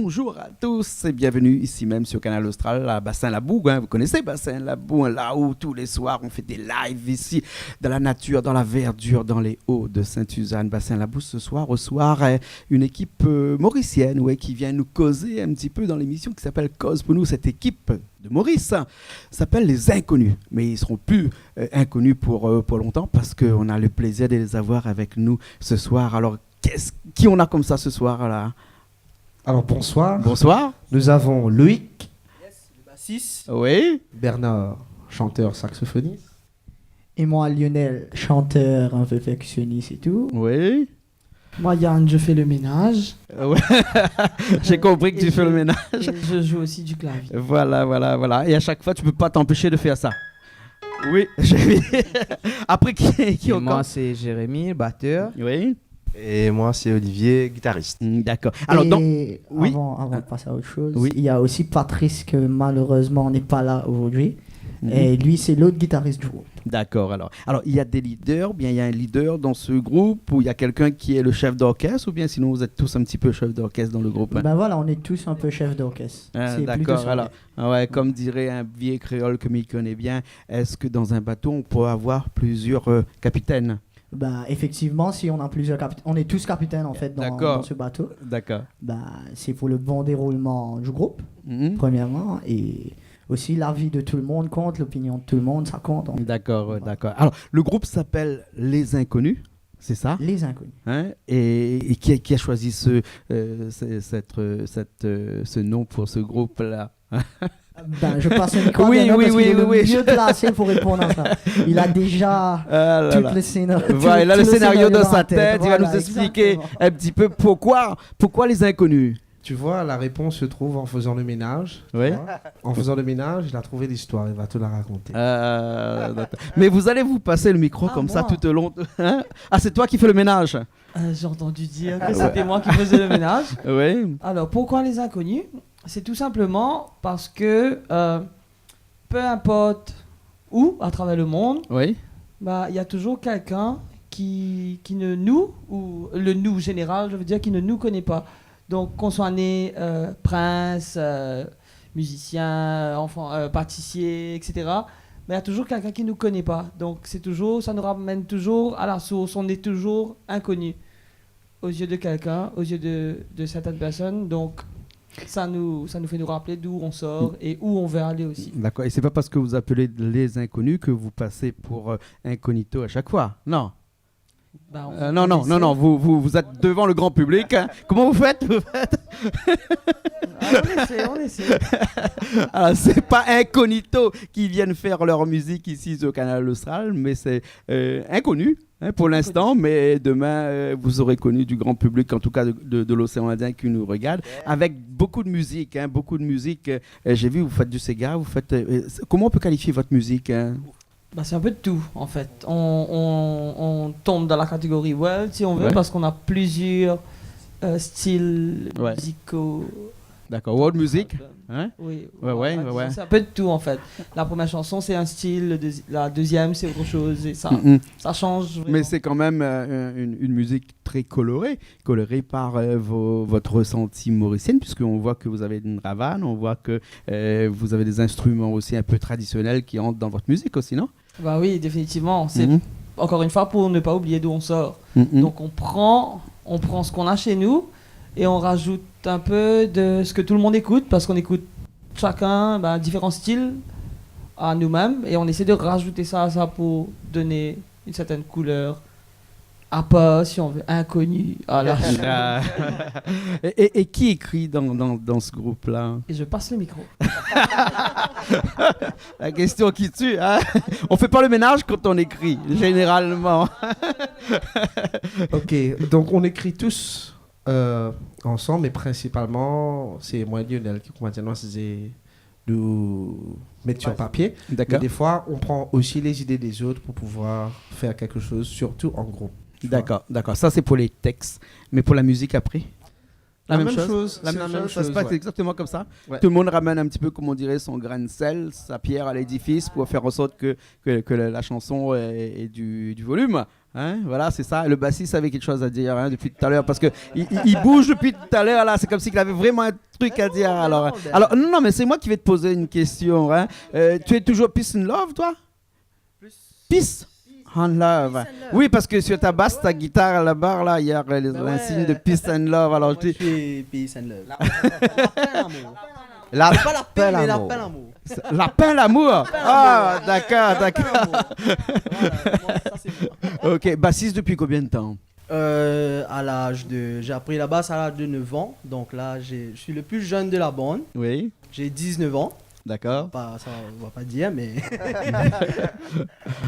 bonjour à tous et bienvenue ici même sur Canal Austral à Bassin-Labou. Vous connaissez Bassin-Labou, là où tous les soirs on fait des lives ici, dans la nature, dans la verdure, dans les hauts de Sainte-Suzanne. Bassin-Labou ce soir, au soir, une équipe mauricienne qui vient nous causer un petit peu dans l'émission qui s'appelle Cause pour nous. Cette équipe de Maurice s'appelle Les Inconnus, mais ils ne seront plus inconnus pour longtemps parce qu'on a le plaisir de les avoir avec nous ce soir. Alors, qui on a comme ça ce soir là? Alors bonsoir. Bonsoir. Nous avons Loïc, le bassiste. Oui. Bernard, chanteur saxophoniste. Et moi, Lionel, chanteur, un peu percussionniste et tout. Oui. Moi, Yann, je fais le ménage. Ouais. J'ai compris que tu fais le ménage. Je joue aussi du clavier. Voilà. Et à chaque fois, tu peux pas t'empêcher de faire ça. Oui. Après, qui encore? Moi, c'est Jérémy, batteur. Oui. Et moi, c'est Olivier, guitariste. D'accord. Alors, oui. Avant de passer à autre chose, il y a aussi Patrice que malheureusement n'est pas là aujourd'hui. Et lui, c'est l'autre guitariste du groupe. D'accord. Alors, il y a des leaders, bien il y a un leader dans ce groupe, ou il y a quelqu'un qui est le chef d'orchestre, ou bien sinon vous êtes tous un petit peu chef d'orchestre dans le groupe. Ben voilà, on est tous un peu chef d'orchestre. D'accord. Alors, comme dirait un vieil créole que m'y connaît bien, est-ce que dans un bateau on peut avoir plusieurs capitaines? Ben, effectivement, si on a plusieurs capitaines, on est tous capitaines en fait dans ce bateau. D'accord. Ben, c'est pour le bon déroulement du groupe, premièrement, et aussi l'avis de tout le monde compte, l'opinion de tout le monde, ça compte. D'accord. Alors, le groupe s'appelle Les Inconnus, c'est ça? Les Inconnus. Et qui a choisi ce nom pour ce groupe-là? Ben, je passe le micro à Bernard parce qu'il est le mieux placé pour répondre à ça. Il a déjà tout le scénario. Voilà, il a le scénario dans sa tête. Voilà, il va nous expliquer un petit peu pourquoi Les Inconnus. Tu vois, la réponse se trouve en faisant le ménage. Oui. En faisant le ménage, il a trouvé l'histoire. Il va te la raconter. Mais vous allez vous passer le micro comme ça tout au long. Ah, c'est toi qui fais le ménage? J'ai entendu dire que c'était moi qui faisais le ménage. Oui. Alors, pourquoi Les Inconnus? C'est tout simplement parce que peu importe où, à travers le monde, il y a toujours quelqu'un qui ne nous, ou le nous général, je veux dire, qui ne nous connaît pas. Donc, qu'on soit né prince, musicien, enfant, pâtissier, etc., mais il y a toujours quelqu'un qui ne nous connaît pas. Donc, ça nous ramène toujours à la source. On est toujours inconnu aux yeux de quelqu'un, aux yeux de certaines personnes. Donc, ça nous fait nous rappeler d'où on sort et où on veut aller aussi. D'accord. Et c'est pas parce que vous appelez Les Inconnus que vous passez pour incognito à chaque fois. Non. Non. Vous êtes devant le grand public. Comment vous faites? On essaie. Alors, c'est pas incognito qui viennent faire leur musique ici au Canal Austral, mais c'est inconnu pour l'instant. Mais demain, vous aurez connu du grand public, en tout cas de l'océan Indien qui nous regarde, avec beaucoup de musique. J'ai vu, vous faites du Sega, vous faites. Comment on peut qualifier votre musique? C'est un peu de tout, en fait. On tombe dans la catégorie world, si on veut, parce qu'on a plusieurs styles musicaux. D'accord, world music. Oui. Ouais. C'est un peu de tout, en fait. La première chanson, c'est un style, la deuxième, c'est autre chose, et ça change. Vraiment. Mais c'est quand même une musique très colorée par votre ressenti mauricien, puisqu'on voit que vous avez une ravane, on voit que vous avez des instruments aussi un peu traditionnels qui entrent dans votre musique aussi, non? Oui, définitivement. C'est encore une fois pour ne pas oublier d'où on sort. Donc on prend ce qu'on a chez nous et on rajoute un peu de ce que tout le monde écoute, parce qu'on écoute chacun différents styles à nous-mêmes et on essaie de rajouter ça à ça pour donner une certaine couleur. Pas, si on veut, inconnu. Et qui écrit dans ce groupe-là? Et je passe le micro. La question qui tue, hein? On fait pas le ménage quand on écrit, généralement. Ok, donc on écrit tous ensemble, mais principalement, c'est moi et Lionel qui maintenant c'est nous mettre sur papier. D'accord. Mais des fois, on prend aussi les idées des autres pour pouvoir faire quelque chose, surtout en groupe. D'accord. Ça, c'est pour les textes. Mais pour la musique après? La même chose. Ça se passe exactement comme ça. Ouais. Tout le monde ramène un petit peu, comme on dirait, son grain de sel, sa pierre à l'édifice pour faire en sorte que la chanson ait du volume. Hein, voilà, c'est ça. Le bassiste avait quelque chose à dire depuis tout à l'heure parce que il bouge depuis tout à l'heure. Là, c'est comme s'il avait vraiment un truc à dire. Alors, non, mais c'est moi qui vais te poser une question. Hein. Tu es toujours Peace and Love, toi? Peace and Love. Oui, parce que sur ta basse, ta guitare à la barre, là, il y a l'insigne de Peace and Love. Alors, moi, je suis Peace and Love. La Pas la paix, mais la paix, l'amour. Lapin l'amour. Ah, d'accord. Ok, bassiste depuis combien de temps? J'ai appris la basse à l'âge de 9 ans. Donc là, je suis le plus jeune de la bande. Oui. J'ai 19 ans. D'accord. Ça, on va pas dire, mais.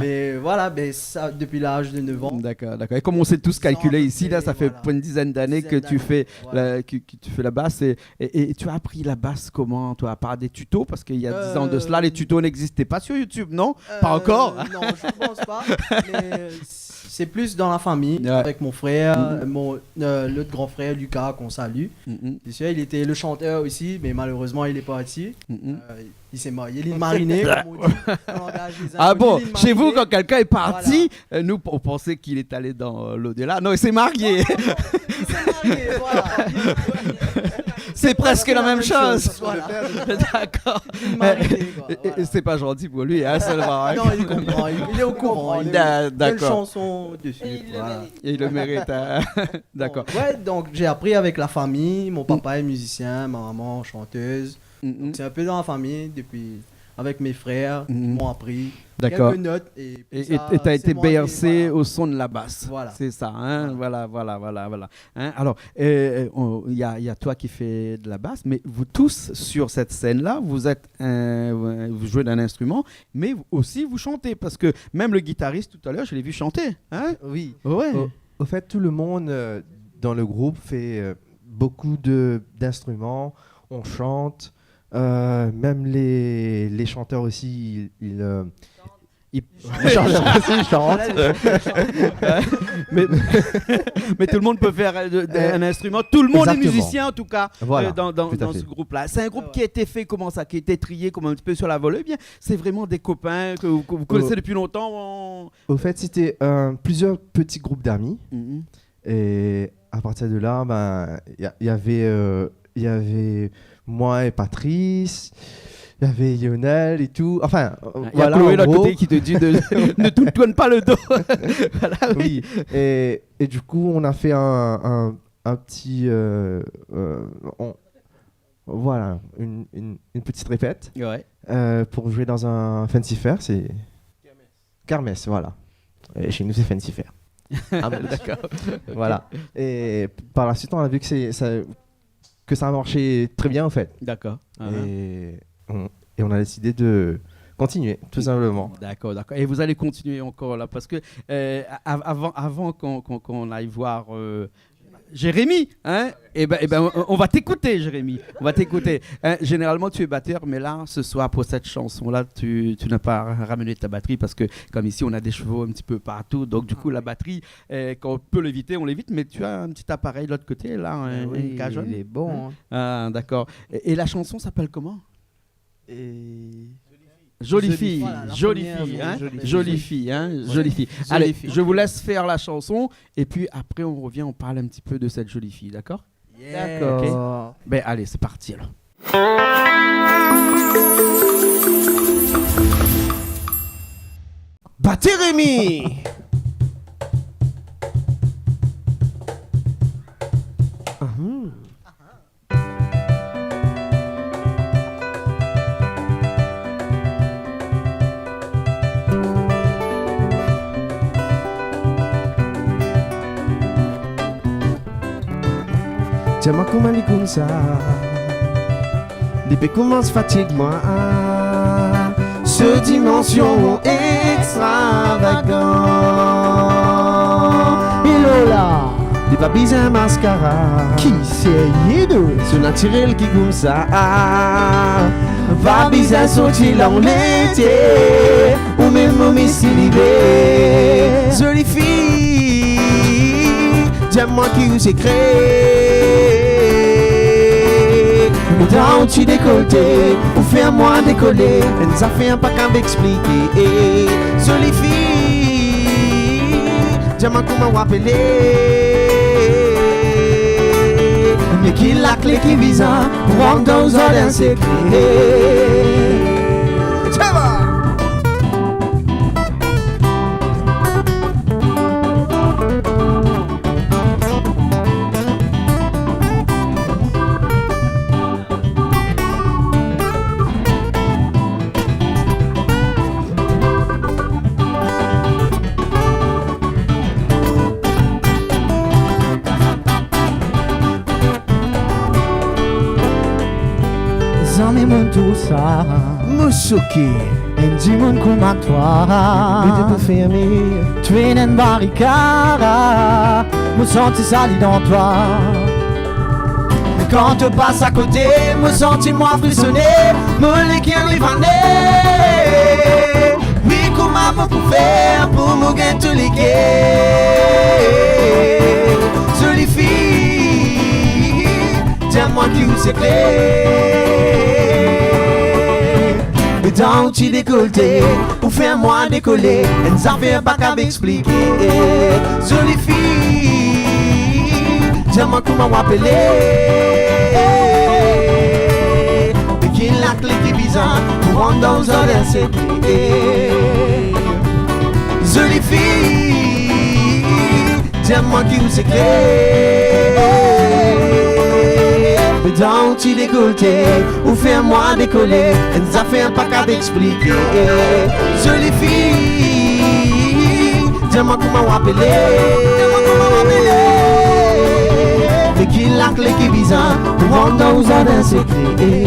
Mais voilà, ça, depuis l'âge de 9 ans. D'accord. Et comme on sait tous calculer ici, là, ça fait une dizaine d'années que tu fais la basse. Et tu as appris la basse comment, toi, à part des tutos? Parce qu'il y a 10 ans de cela, les tutos n'existaient pas sur YouTube, non? Pas encore? Non, je pense pas. Mais c'est plus dans la famille, Ouais. avec mon frère, l'autre grand frère, Lucas, qu'on salue. C'est sûr, il était le chanteur aussi, mais malheureusement, il est parti. Il s'est marié, il est mariné, comme on dit. Ah bon, chez vous, quand quelqu'un est parti, nous, on pensait qu'il est allé dans l'au-delà. Non, il s'est marié. Il s'est marié, voilà. C'est presque la même chose. Voilà. D'accord. Mariné, quoi, voilà. C'est pas gentil pour lui, hein, seulement. Non, il comprend, il est au courant. Il a une D'accord. chanson dessus. Voilà. Et il le mérite. Hein. D'accord. Ouais, donc j'ai appris avec la famille. Mon papa est musicien, ma maman chanteuse. C'est un peu dans la famille depuis. Avec mes frères, ils m'ont appris D'accord. quelques notes. Et tu as été bercé au son de la basse. Voilà. C'est ça. Hein? Voilà. Hein? Alors, il y a toi qui fais de la basse, mais vous tous, sur cette scène-là, vous jouez d'un instrument, mais aussi vous chantez. Parce que même le guitariste, tout à l'heure, je l'ai vu chanter. Hein? Oui. Ouais. Au fait, tout le monde dans le groupe fait beaucoup d'instruments. On chante. Même les chanteurs aussi, ils chantent. mais tout le monde peut faire un instrument. Tout le monde Exactement. est musicien, en tout cas, Voilà, dans ce groupe-là. C'est un groupe qui a été fait, comment ça, qui a été trié comme un petit peu sur la volée. Bien, c'est vraiment des copains que vous connaissez depuis longtemps. Au fait, c'était plusieurs petits groupes d'amis. Et à partir de là, il y avait moi et Patrice, il y avait Lionel et tout. Enfin, il y a Chloé de l'autre côté qui te dit ne te tourne pas le dos. Voilà, oui. Et du coup, on a fait un petit... voilà, une petite répète pour jouer dans un Fancy Fair. C'est Kermesse, voilà. Et chez nous, c'est Fancy Fair. Ah, d'accord. Voilà. Et par la suite, on a vu que ça a marché très bien, en fait. D'accord. Et on a décidé de continuer, tout simplement. D'accord. Et vous allez continuer encore là, parce que avant qu'on aille voir Jérémy, hein, on va t'écouter, Jérémy. On va t'écouter. Généralement, tu es batteur, mais là, ce soir, pour cette chanson-là, tu n'as pas ramené ta batterie parce que, comme ici, on a des chevaux un petit peu partout. Donc, du coup, la batterie, quand on peut l'éviter, on l'évite. Mais tu as un petit appareil de l'autre côté, là, oui, un cajon. il est bon. Ah, d'accord. Et la chanson s'appelle comment? Jolie fille, voilà, jolie première, fille, hein, jolie jolie fille, hein, jolie fille. Allez, je vous laisse faire la chanson et puis après on revient, on parle un petit peu de cette jolie fille, d'accord? D'accord. Okay. Ben allez, c'est parti alors. Battez Rémi. Tiens-moi comment il est comme ça. Depuis commence fatigue moi. Ce dimension extravagant. Lola, Il va biser un mascara. qui c'est Yido? Ce naturel qui comme ça. Va biser sortir dans l'été. Ou même au missilibé. Jolie fille. Dis-moi qui vous secret. Dans tu décolleté. Ou fais-moi décoller. Et ça fait un pas qu'à m'expliquer. Jolie fille. Dis-moi comment m'appeler. Mais qui la clé qui vise pour rentrer dans un secret. Tout ça, Moussouki, et dis-moi comment toi, mais tu peux fermer. tu es une barricade, me sens sali dans toi. Quand tu passes à côté, me sens-moi frissonner, me l'équerre les vanner. Oui, comment me pour faire pour me gagner tous les gays. Jolie fille, dis-moi qui vous c'est clair. Dans tu décolleté, pour faire moi décoller, et ça fait pas qu'à m'expliquer. Jolie fille, dis-moi comment m'appeler. Mais qui la clé qui bizarre, pour rentrer dans un secret. Jolie fille, dis-moi qui vous c'est dans tu décolleté, ou fais-moi décoller, et ça fait pas qu'à t'expliquer. Jolie fille, dis-moi comment m'appeler. Mais qui la clé qui bizarre, pour rentrer dans un secret.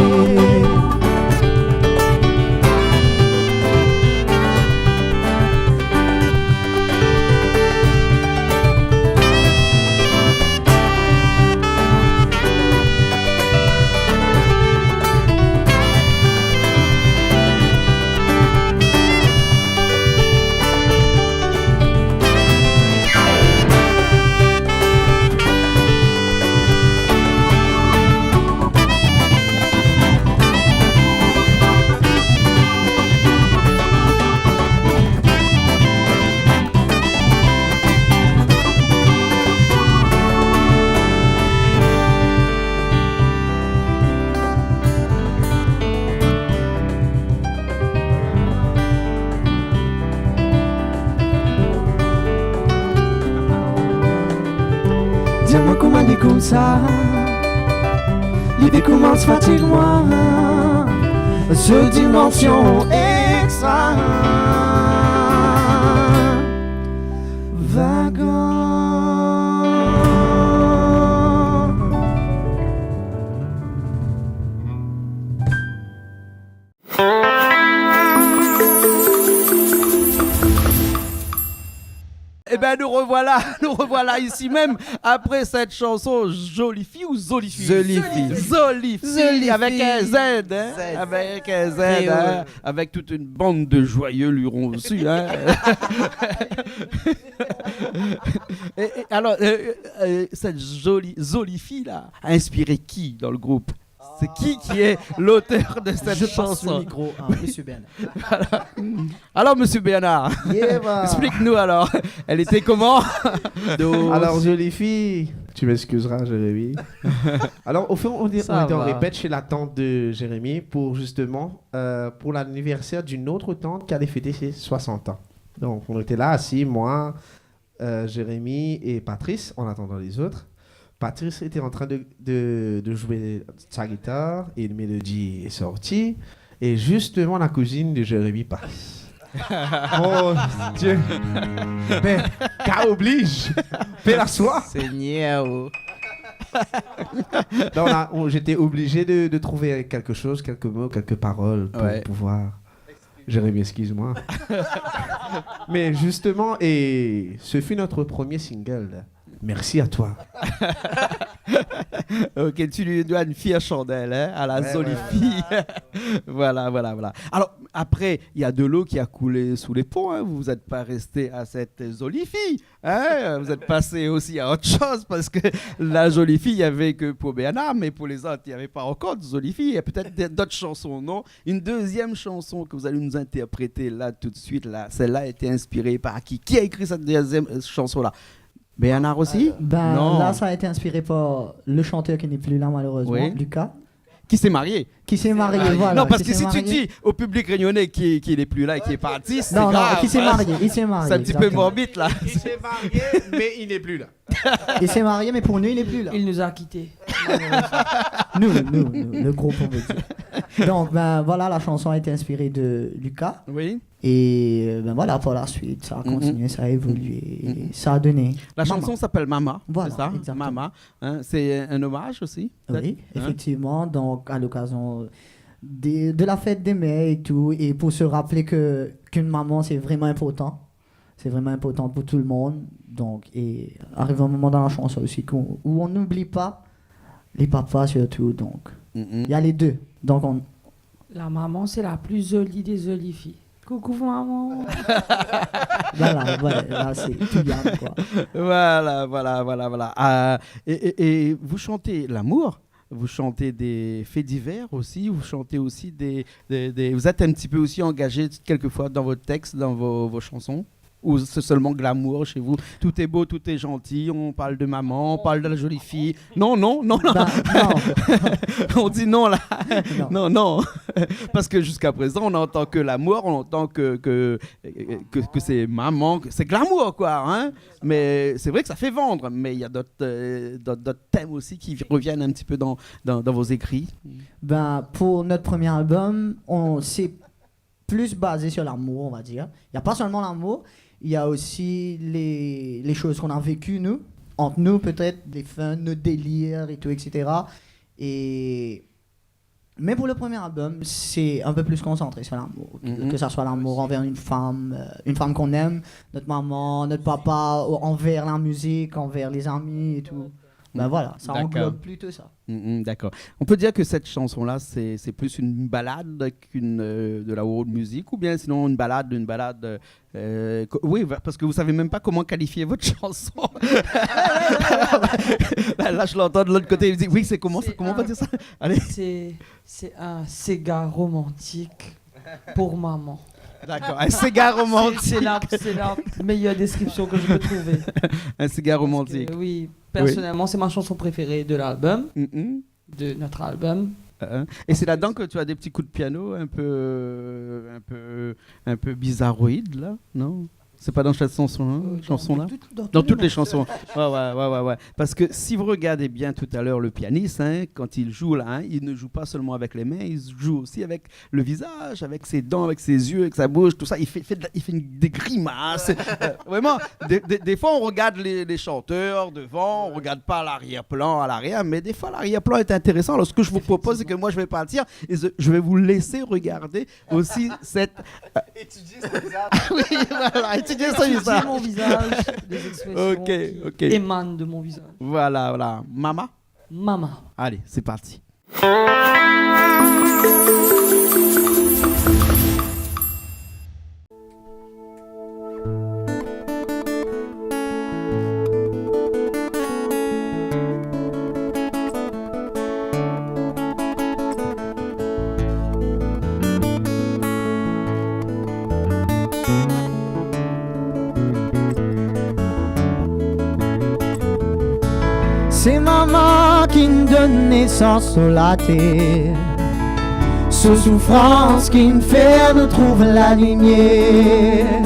Dis-moi comment il est comme ça. L'idée commence fatigue-moi. Ce dimension extra. Eh ben nous revoilà ici même après cette chanson Jolie fille ou Jolie fille. Jolie fille avec un Z, hein? Avec un Z, hein? Avec toute une bande de joyeux lurons aussi, hein? Alors cette jolie fille là a inspiré qui dans le groupe? C'est qui est l'auteur de cette chanson? Je passe le micro à Monsieur Bernard. Voilà. Alors, Monsieur Bernard, explique-nous alors. Elle était comment? Alors, jolie fille, tu m'excuseras, Jérémy. Alors, au fond, on était en répète chez la tante de Jérémy pour justement pour l'anniversaire d'une autre tante qui allait fêter ses 60 ans. Donc, on était là assis, moi, Jérémy et Patrice, en attendant les autres. Patrice était en train de jouer sa guitare et une mélodie est sortie. Et justement, la cousine de Jérémy passe. Oh Dieu! Mais, qu'à oblige! Fais la soie! Seigneur! J'étais obligé de trouver quelque chose, quelques mots, quelques paroles pour pouvoir... Jérémy, excuse-moi. Mais justement, et ce fut notre premier single. Merci à toi. Ok, tu lui dois une fière chandelle hein, à la jolie fille. Voilà. Alors, après, il y a de l'eau qui a coulé sous les ponts. Hein. Vous n'êtes pas resté à cette jolie fille. Hein. Vous êtes passé aussi à autre chose parce que la jolie fille, il n'y avait que pour Bernard, mais pour les autres, il n'y avait pas encore de jolie fille. Il y a peut-être d'autres chansons, non? Une deuxième chanson que vous allez nous interpréter là tout de suite. Là. Celle-là a été inspirée par qui? Qui a écrit cette deuxième chanson-là? Bernard aussi? Non. Là, ça a été inspiré par le chanteur qui n'est plus là, malheureusement, Lucas. Qui s'est marié. Voilà. Non, parce que si tu dis au public réunionnais qui n'est plus là et qui est parti, c'est grave. Non, il s'est marié. C'est un petit peu morbide, là. Il s'est marié, mais il n'est plus là. Il s'est marié, mais pour nous, il n'est plus là. Il nous a quittés. nous, le groupe, on veut dire. Donc, voilà, la chanson a été inspirée de Lucas. Oui. Et voilà, pour la suite, ça a continué, ça a évolué, ça a donné. La chanson s'appelle Mama, voilà, c'est ça? Exactement. Mama. Hein, c'est un hommage aussi? Oui, effectivement. Donc, à l'occasion de la fête des mères et tout, et pour se rappeler qu'une maman, c'est vraiment important. C'est vraiment important pour tout le monde. Donc, et arrive un moment dans la chanson aussi où on n'oublie pas les papas surtout. Donc, il y a les deux. Donc, La maman, c'est la plus jolie des jolies filles. Coucou maman. Voilà, là c'est tout bien quoi. Voilà. Et vous chantez l'amour, vous chantez des faits divers aussi, vous chantez aussi vous êtes un petit peu aussi engagé quelquefois dans vos textes, dans vos chansons? Ou c'est seulement glamour chez vous? Tout est beau, tout est gentil, on parle de maman, on parle de la jolie fille. Non. Non. On dit non là. Non. Parce que jusqu'à présent, on entend que l'amour, on entend que c'est maman, que c'est glamour quoi. Hein? Mais c'est vrai que ça fait vendre. Mais il y a d'autres thèmes aussi qui reviennent un petit peu dans vos écrits. Pour notre premier album, on s'est plus basé sur l'amour, on va dire. Il n'y a pas seulement l'amour, il y a aussi les choses qu'on a vécues, nous, entre nous peut-être, les fun, nos délires et tout, etc. Mais pour le premier album, c'est un peu plus concentré sur l'amour. Que ça soit l'amour envers une femme qu'on aime, notre maman, notre papa, envers la musique, envers les amis et tout. Voilà, ça englobe plutôt ça. D'accord. On peut dire que cette chanson-là, c'est plus une balade qu'une de la world music, ou bien sinon une balade. Oui, parce que vous savez même pas comment qualifier votre chanson. Là, je l'entends de l'autre côté. Il me dit, oui, c'est comment on va dire ça? Allez. C'est un Sega romantique pour maman. D'accord, un cigare romantique. C'est la meilleure description que je peux trouver. Un cigare romantique. Oui, personnellement, c'est ma chanson préférée de l'album, de notre album. Et c'est là-dedans que tu as des petits coups de piano un peu bizarroïdes, là, non? C'est pas dans cette chanson-là? Dans toutes les chansons. Ouais. Parce que si vous regardez bien tout à l'heure le pianiste, hein, quand il joue là, il ne joue pas seulement avec les mains, il joue aussi avec le visage, avec ses dents, avec ses yeux, avec sa bouche, tout ça. Il fait des grimaces. Vraiment, des fois on regarde les chanteurs devant, on regarde pas l'arrière-plan à l'arrière, mais des fois l'arrière-plan est intéressant. Alors ce que je vous propose, c'est que moi je vais partir et je vais vous laisser regarder aussi cette... Étudier son visage. Oui, voilà. Étudier mon visage, les expressions qui émanent de mon visage. Voilà. Mama. Allez, c'est parti. C'est maman qui nous donne naissance sur la terre. Sous souffrance qui nous fait nous trouver la lumière.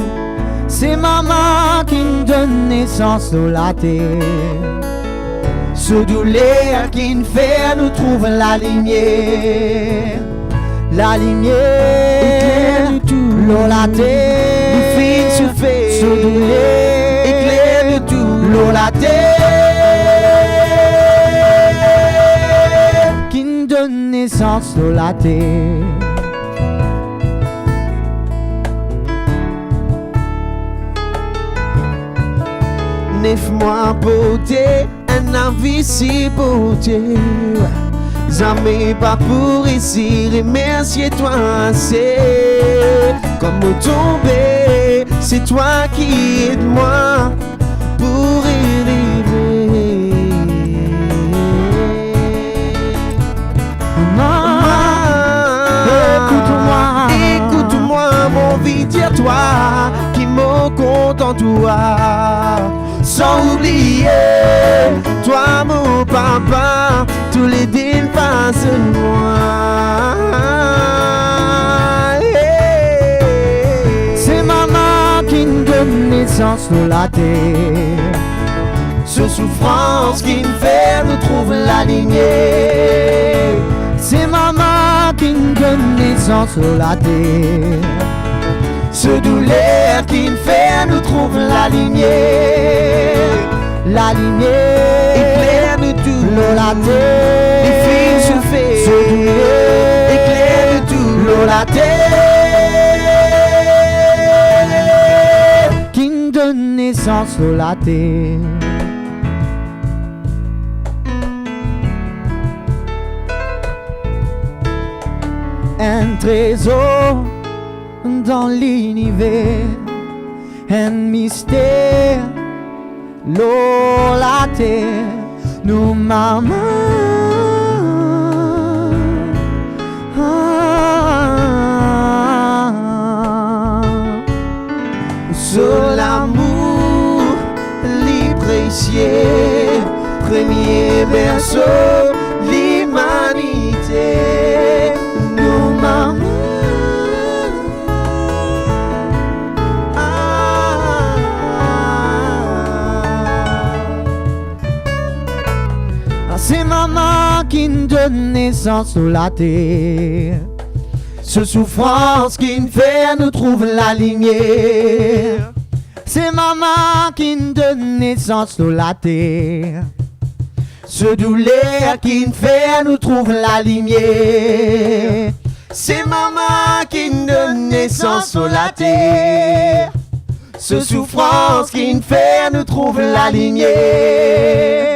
C'est maman qui nous donne naissance sur la terre. Sous douleur qui nous fait nous trouver la lumière. La lumière, l'eau la terre, nous fin souffler. Sous douleur, éclaire de tout, l'eau la terre. Donne naissance sur la terre. laisse-moi porter un invisible Dieu. Jamais pas pour ici, remercier-toi assez. Comme tomber, c'est toi qui aides moi pour élever. Écoute-moi, mon vie, dire-toi qui me compte en toi. Sans oublier, toi mon papa, tous les dînes passent moi. C'est maman qui me donne naissance sur la terre. Ce souffrance qui me fait nous trouver la lignée. C'est maman qui me donne naissance sur la terre. Ce douleur qui me fait nous trouver la lignée. La lignée éclaire-nous tout l'eau la terre. Les filles souffrent. Ce douleur éclaire-nous tout l'eau la terre. Qui me donne naissance sur la terre. Un trésor dans l'univers, un mystère, l'eau, la terre, nos mamans. Sur l'amour, les précieux, premier berceau, l'humanité, nos mamans. C'est maman qui nous donne naissance sur la terre. Ce souffrance qui nous fait nous trouver la lignée. C'est maman qui nous donne naissance sur la terre. Ce douleur qui nous fait nous trouver la lignée. C'est maman qui nous donne naissance sur la terre. Ce souffrance qui nous fait nous trouver la lignée.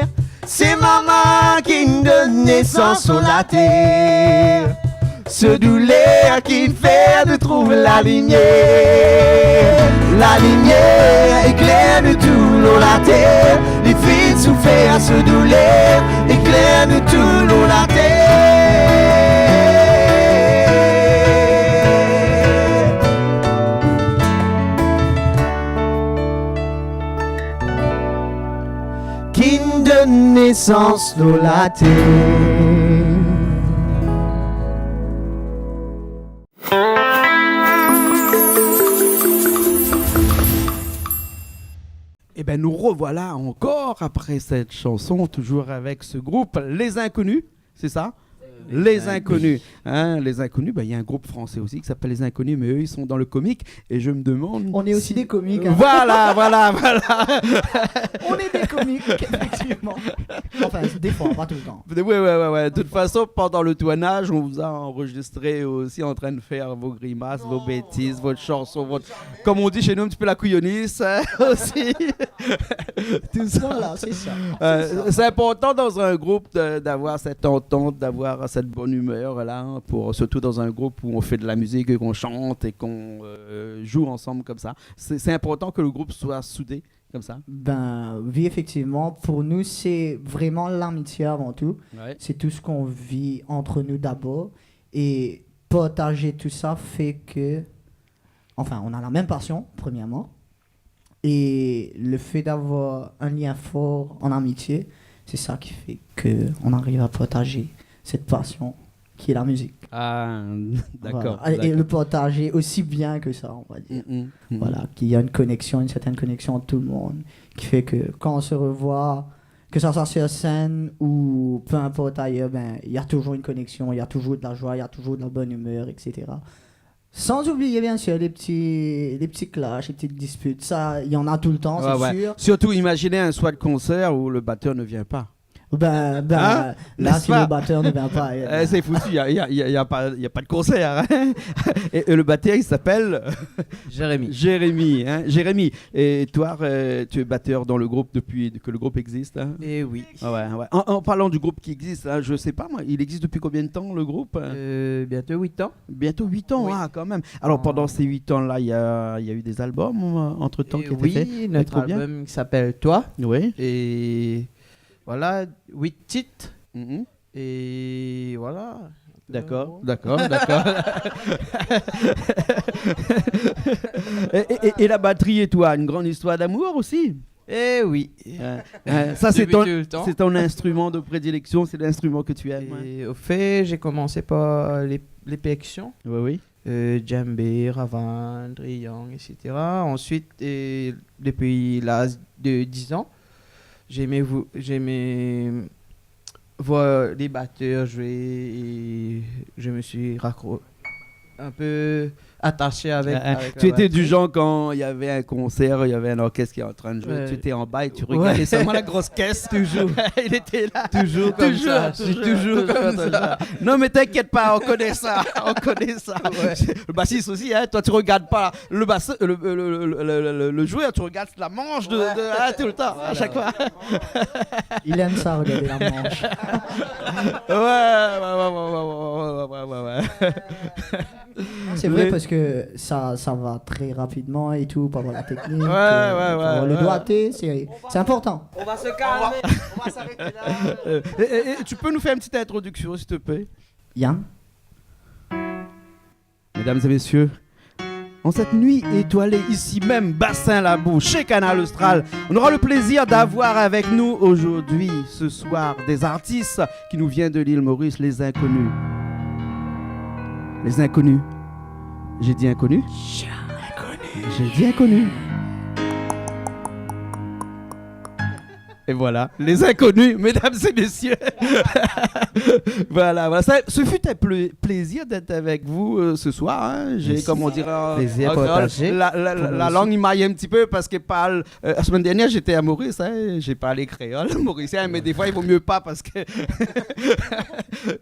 C'est maman qui nous donne naissance sur la terre. Ce douleur qui nous fait nous trouver la lignée. La lignée éclaire-nous tout l'eau la terre. Les filles souffrent à ce douleur. Éclaire-nous tout l'eau la terre. Qui nous donne naissance l'eau la terre. Eh bien, nous revoilà encore après cette chanson, toujours avec ce groupe Les Inconnus, c'est ça? Les Inconnus. Hein, les Inconnus, il y a un groupe français aussi qui s'appelle Les Inconnus, mais eux, ils sont dans le comique. Et je me demande... On est aussi des comiques. Hein. Voilà. On est des comiques, effectivement. Enfin, des fois, pas tout le temps. Ouais. De toute façon, pendant le tournage, on vous a enregistré aussi en train de faire vos grimaces, vos bêtises, votre chanson, comme on dit chez nous, un petit peu la couillonnisse aussi. Tout ça. Voilà, c'est ça. C'est important dans un groupe d'avoir cette entente, d'avoir cette bonne humeur là, surtout dans un groupe où on fait de la musique, qu'on chante et qu'on joue ensemble comme ça. C'est important que le groupe soit soudé comme ça. Ben oui, effectivement. Pour nous, c'est vraiment l'amitié avant tout. Ouais. C'est tout ce qu'on vit entre nous d'abord. Et partager tout ça fait que... Enfin, on a la même passion, premièrement. Et le fait d'avoir un lien fort en amitié, c'est ça qui fait qu'on arrive à partager cette passion qui est la musique. Ah, d'accord. Voilà. Et le partager aussi bien que ça, on va dire. Voilà, qu'il y a une certaine connexion entre tout le monde, qui fait que quand on se revoit, que ça soit sur scène ou peu importe ailleurs, il y a toujours une connexion, il y a toujours de la joie, il y a toujours de la bonne humeur, etc. Sans oublier bien sûr les petits clashs, les petites disputes, ça, il y en a tout le temps, c'est sûr. Surtout, imaginez un soir de concert où le batteur ne vient pas. Ben, Hein? là, N'est-ce si pas? le batteur ne vient pas... C'est foutu, il n'y a pas de concert. Hein. Et le batteur, il s'appelle Jérémy. Jérémy. Hein. Jérémy, et toi, tu es batteur dans le groupe depuis que le groupe existe. Hein. Et oui. Ah ouais, ouais. En parlant du groupe qui existe, hein, je sais pas moi, il existe depuis combien de temps le groupe? Bientôt 8 ans. Bientôt 8 ans, Oui. ah, quand même. Alors pendant ces 8 ans-là, il y a eu des albums entre-temps qui étaient faits? Oui, notre trop bien. album qui s'appelle Toi. Oui. Et voilà, 8 titres. Mhm. Et voilà. D'accord. Et la batterie et toi, une grande histoire d'amour aussi? Et oui. Ça, c'est Depuis tout le temps. ton instrument de prédilection, c'est l'instrument que tu aimes. Et au fait, j'ai commencé par les percussions. Oui, oui. Djembé, Ravan, Triangle, etc. Ensuite, depuis l'âge de 10 ans, j'aimais voir les batteurs jouer et je me suis un peu attaché avec Tu la étais du batterie. genre quand il y avait un concert, il y avait un orchestre qui est en train de jouer, Ouais. tu étais en bas et tu regardais seulement la grosse caisse. Toujours. Il était là. Toujours comme ça. Je suis toujours comme ça. Non mais t'inquiète pas, on connaît ça. On connaît ça. Le bassiste aussi, hein, toi tu regardes pas le joueur, tu regardes la manche tout le temps, à chaque fois. Il aime ça, regarder la manche. Ouais. C'est vrai parce que ça va très rapidement et tout, pour avoir la technique. Ouais, pour avoir le ouais. doigté, c'est important. On va se calmer. On va s'arrêter là. Tu peux nous faire une petite introduction, s'il te plaît? Yann? Mesdames et messieurs, en cette nuit étoilée ici même, Bassin-la-Boue, chez Canal Austral, on aura le plaisir d'avoir avec nous aujourd'hui, ce soir, des artistes qui nous viennent de l'île Maurice, les Inconnus. Les Inconnus. J'ai dit Inconnus? J'ai dit Inconnus. Et voilà, les Inconnus, mesdames et messieurs. voilà. Ce fut un plaisir d'être avec vous ce soir. Hein. J'ai, comme on dirait, Plaisir partagé. la langue m'aille un petit peu parce que la semaine dernière, j'étais à Maurice. Hein. J'ai parlé créole mauricien, mais des fois, il vaut mieux pas parce que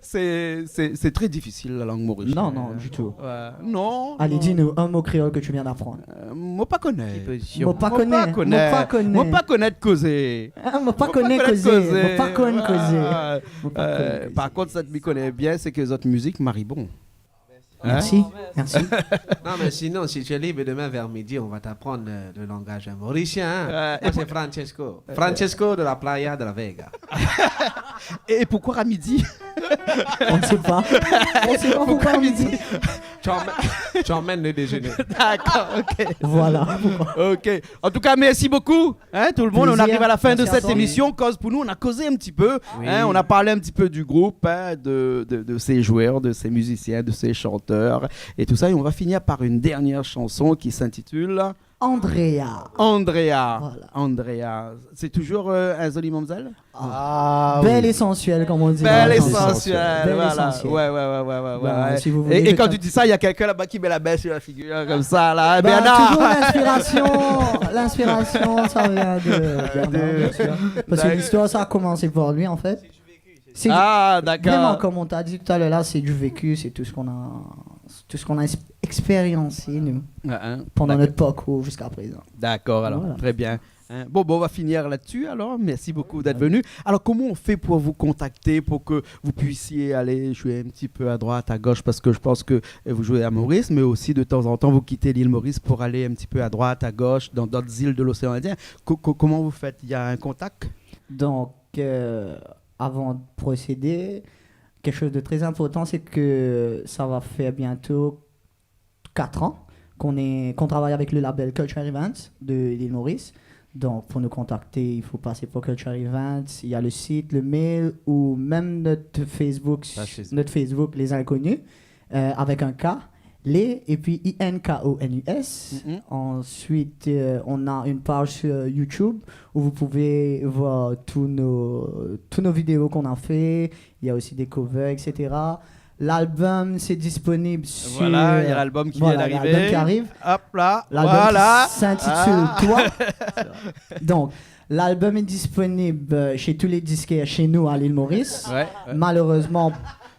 c'est très difficile, la langue mauricienne. Non, du tout. Non. Allez, dis-nous un mot créole que tu viens d'apprendre. Moi pas connaître. Moi pas connaître. Moi pas connaître causer. Moi pas connaître causer. Moi pas connaître causer. Par contre, ça me connaît bien, c'est que les autres musiques marient bon. Merci. Non, mais sinon, si tu es libre demain vers midi, on va t'apprendre le langage mauricien. Hein. Moi, c'est Francesco. Francesco de la Playa de la Vega. Et pourquoi à midi? On ne sait pas. On ne sait pas pourquoi à midi. Tu emmènes le déjeuner. D'accord, ok. Voilà. Ok. En tout cas, merci beaucoup. Hein, tout le monde, Plaisir. on arrive à la fin Merci de à cette toi. émission. Cause pour nous, on a causé un petit peu. Oui. Hein, on a parlé un petit peu du groupe, hein, de ses joueurs, de ses musiciens, de ses chanteurs et tout ça. Et on va finir par une dernière chanson qui s'intitule Andrea. Andrea. Voilà. Andrea. C'est toujours un joli mamselle? Belle et sensuelle, comme on dit. Belle et dans le sens. sensuelle. Belle et Voilà. sensuelle. Ouais. Bah, si vous voulez, Et quand je tu dis ça, il y a quelqu'un là-bas qui met la baisse sur la figure comme ça là. Bah, Bernard. toujours l'inspiration, ça vient de Bernard, bien sûr. Parce que l'histoire, ça a commencé pour lui, en fait. C'est Ah, vraiment, d'accord. comme on t'a dit tout à l'heure, là, c'est du vécu, c'est tout ce qu'on a expériencé, nous, pendant notre parcours jusqu'à présent. D'accord, alors, Voilà. très bien. Hein. Bon, on va finir là-dessus alors. Merci beaucoup d'être venu. Alors, comment on fait pour vous contacter, pour que vous puissiez aller jouer un petit peu à droite, à gauche, parce que je pense que vous jouez à Maurice, mais aussi de temps en temps, vous quittez l'île Maurice pour aller un petit peu à droite, à gauche, dans d'autres îles de l'océan Indien. Comment vous faites? Il y a un contact? Donc, avant de procéder, quelque chose de très important, c'est que ça va faire bientôt 4 ans qu'on travaille avec le label Culture Events de l'île Maurice. Donc, pour nous contacter, il faut passer par Culture Events. Il y a le site, le mail ou même notre Facebook, Les Inconnus, avec un K. Et puis INKONUS. Ensuite, on a une page sur YouTube où vous pouvez voir tous nos vidéos qu'on a fait. Il y a aussi des covers, etc. L'album, c'est disponible sur... Voilà, il y a l'album qui vient l'album d'arriver. qui arrive. Hop là, L'album voilà. qui s'intitule Toi. Donc, L'album est disponible chez tous les disquaires chez nous à l'île Maurice. Ouais. Malheureusement,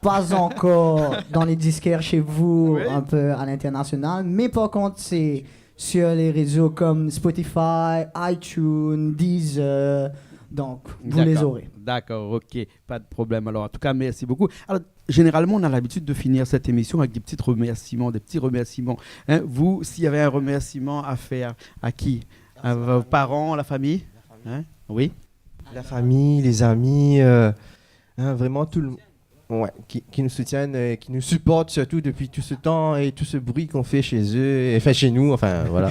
pas encore dans les disquaires chez vous, un peu à l'international. Mais par contre, c'est sur les réseaux comme Spotify, iTunes, Deezer. Donc, vous les aurez. D'accord, ok, pas de problème. Alors, en tout cas, merci beaucoup. Alors, généralement, on a l'habitude de finir cette émission avec des petits remerciements. Hein, vous, s'il y avait un remerciement à faire, à qui? À vos parents, la famille? Hein? Oui. La famille, les amis, vraiment tout le monde. Ouais, qui nous soutiennent, qui nous supportent surtout depuis tout ce temps et tout ce bruit qu'on fait chez eux, enfin chez nous, enfin voilà.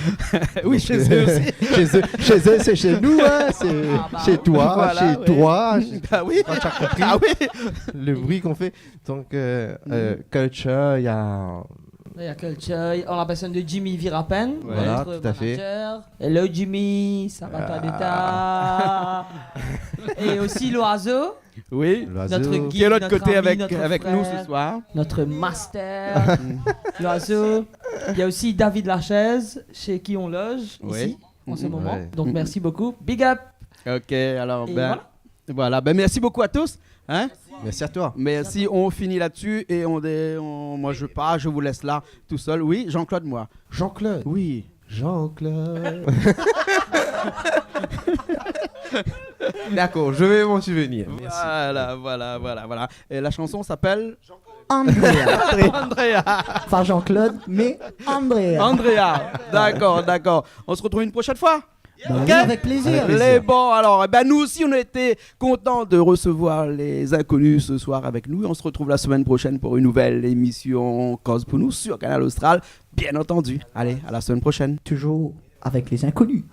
Oui, chez eux aussi. chez eux, c'est chez nous, hein, c'est chez toi, voilà, chez toi. Ah oui, ah oui. Le bruit qu'on fait. Donc, Culture, il y a... Il y a Culture, on a la personne de Jimmy Virapen, voilà, notre tout à fait. manager. Hello Jimmy, ça va toi d'état. Et aussi l'oiseau. Oui, notre guide, qui est de l'autre notre côté ami, avec notre nous frère, ce soir. Notre master, l'oiseau. Il y a aussi David Lachaise, chez qui on loge ici en ce moment. Ouais. Donc merci beaucoup. Big up. Ok, alors Et voilà. Ben, merci beaucoup à tous. Hein? Merci à toi. Merci, on finit là-dessus et moi je pars, je vous laisse là tout seul. Oui, Jean-Claude, moi. Jean-Claude. Oui. Jean-Claude. D'accord, je vais m'en souvenir. Merci. Voilà. Et la chanson s'appelle Andrea. Pas Jean-Claude, mais Andrea. Andrea. D'accord. On se retrouve une prochaine fois. Oui, avec plaisir. Alors, nous aussi, on a été contents de recevoir les inconnus ce soir avec nous. On se retrouve la semaine prochaine pour une nouvelle émission Cause pour nous sur Canal Austral, bien entendu. Allez, à la semaine prochaine. Toujours avec les inconnus.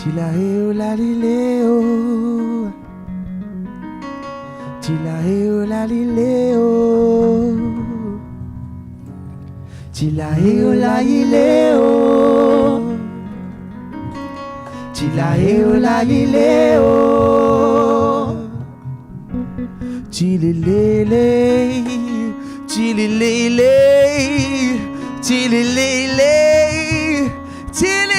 Tilaeo la lileo, tilaeo la lileo, tilaeo la lileo, tilaeo la lileo, tililele, tililele, tililele, tililele.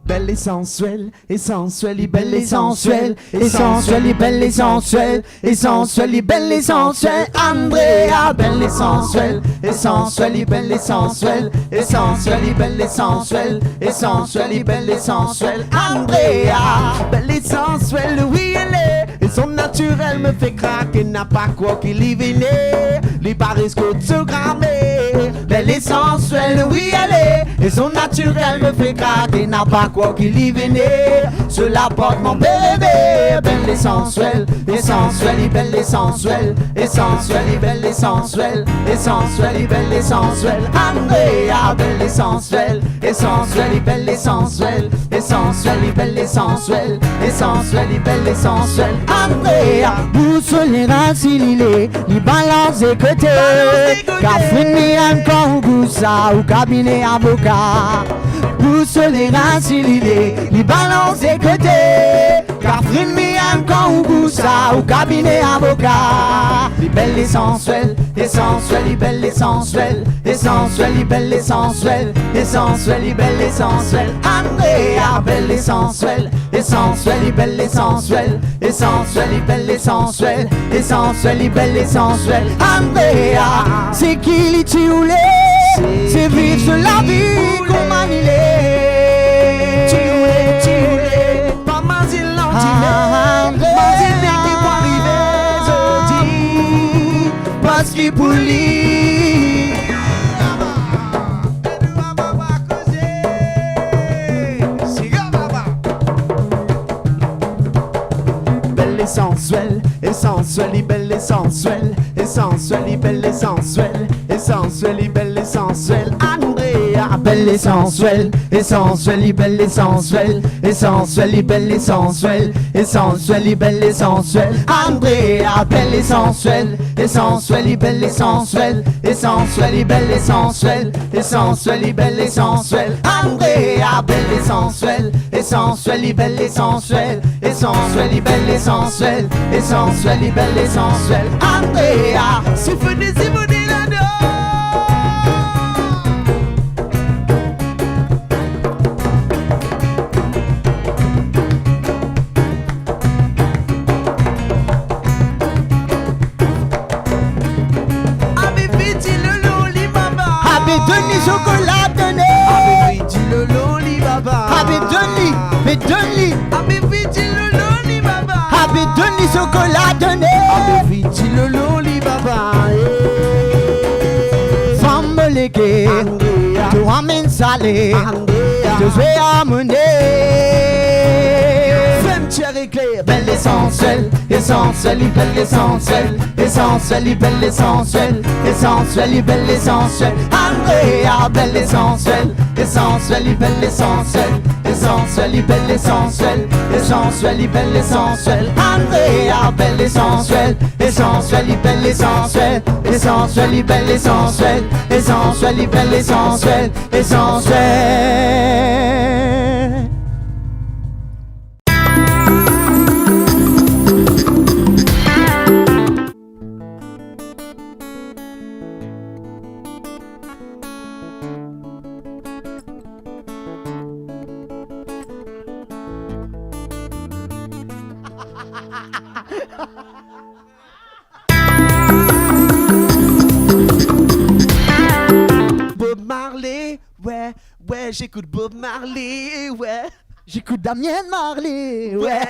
Belle et sensuelle, et sensuelle, et belle et sensuelle, et sensuelle, et belle et sensuelle, et sensuelle, et belle et sensuelle, Andrea, belle et sensuelle, et sensuelle, et belle et sensuelle, et sensuelle, et belle et sensuelle, et sensuelle, et belle et sensuelle, Andrea, belle et sensuelle, oui elle est, et son naturel me fait craquer, n'a pas quoi qu'il y vienne, les paris que se grammer, belle et sensuelle, oui elle est, et son naturel me fait craquer, n'a pas quoi qu'il y vienne, cela porte mon bébé, belle et sensuelle, et sensuelle, et belle et sensuelle, et sensuelle, et belle et sensuelle, et sensuelle, et belle et sensuelle, Andrea, belle et sensuelle, et sensuelle, et belle et sensuelle, et sensuelle, et belle et sensuelle, et sensuelle, et belle et sensuelle, Andrea, Boussole les racines, les balances et côtés, Café encore ou ça, ou cabinet avocat. Boussole les racines, les balances et côtés, Café encore ou ça, ou cabinet avocat. les belles et sensuelles, et sensuelles, les belles et sensuelles, et sensuelles, les belles et sensuelles, et sensuelles, les belles et sensuelles, Andrea, belle et sensuelle, et sensuelle, les belles et sensuelles, et sensuelles, les belles et sensuelles, et sensuelles, les belles et sensuelles, Andrea, c'est qui les tioulés, c'est vivre sur la vie comme un îlet. Tioulé, pas mazil l'antilé, mazil n'est qui pour arriver, jodi, parce qu'il pour lui. Belle et sensuelle, et sensuelle, et belle et sensuelle, et sensuelle, et belle et sensuelle, et sensuelle, et belle et sensuelle. Andrea, belle et sensuelle, et sensuelle, et belle et sensuelle, et sensuelle, et belle et sensuelle, et sensuelle, et belle et sensuelle. Andrea, belle et sensuelle, et sensuelle, et belle et sensuelle, et sensuelle, et belle et sensuelle, et sensuelle, et belle et sensuelle. Andrea, belle et sensuelle, et sensuelle, et belle et sensuelle, et sensuelle, et belle et sensuelle, et sensuelle, et belle et sensuelle. Andrea, si vous désirez la chocolat donné. Avec dit le loli baba. Avec Denis. Avec dit le loli baba. Avec Denis chocolat donné. Avec dit le loli baba. Femme me léguer, tu ramènes salé, je vais amener. Femme chère et claire, belle et sensuelle, et sensuelle, et belle et sensuelle, et sensuelle, et belle et sensuelle, et sensuelle, et belle et sensuelle. Andrea, belle et sensuelle, et sensuelle, et belle et sensuelle, et sensuelle, et belle et sensuelle, et sensuelle, et belle et sensuelle. Andrea, belle et sensuelle, et sensuelle, et belle et sensuelle, et sensuelle, et belle et sensuelle, et sensuelle, et belle et sensuelle, et sensuelle. Bob Marley, ouais, j'écoute Bob Marley, ouais. J'écoute Damien Marley, Ouais.